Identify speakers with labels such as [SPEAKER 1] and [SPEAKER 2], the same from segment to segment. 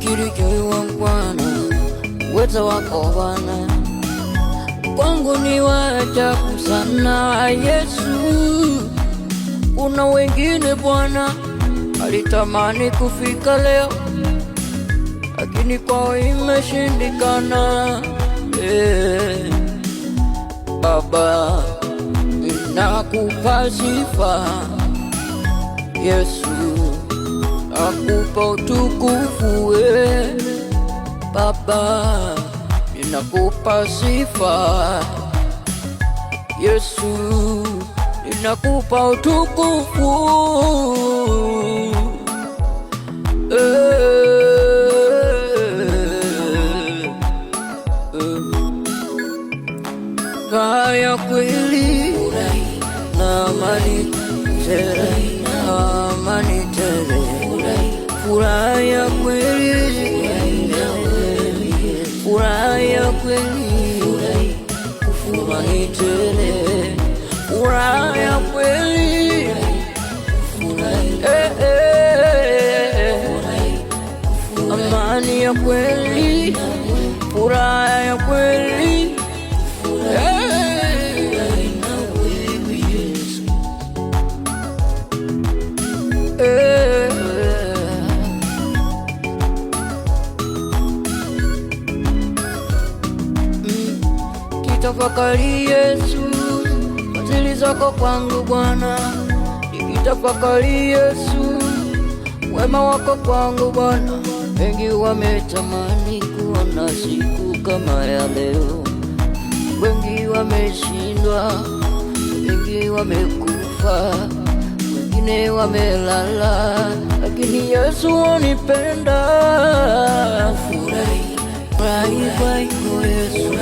[SPEAKER 1] kilichoiwa Bwana, uwezo wako Bwana kwangu ni wa ajabu sana. Yesu, kuna wengine Bwana alitamani kufika leo, lakini kwao imeshindikana. Baba, ninakupa sifa Yesu, nakupa utukufu Baba, ninakupa sifa Yesu, ninakupa utukufu Kaya kweli na amani tele, amani tele, furaha ya kweli, furaha ya kweli, amani tele, furaha ya kweli, amani ya kweli, furaha ya kweli. Kitafakari Yesu, fadhili zako kwangu Bwana. Nikitafakari Yesu, wema wako kwangu Bwana. Wengi wametamani kuona siku kama ya leo, wengi wameshindwa, wengi wamekufa, wengine wamelala, lakini Yesu wanipenda. Furahi, furahi kwako Yesu,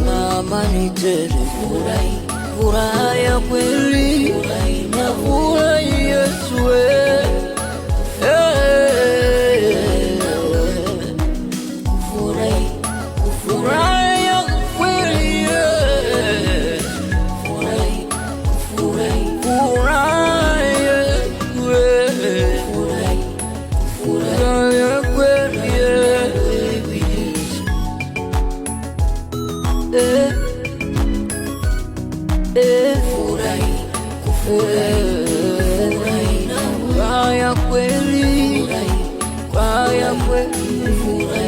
[SPEAKER 1] na amani tele, furaha ya kweli, na furahi Yesu furaha ya kweli, furaha ya kweli.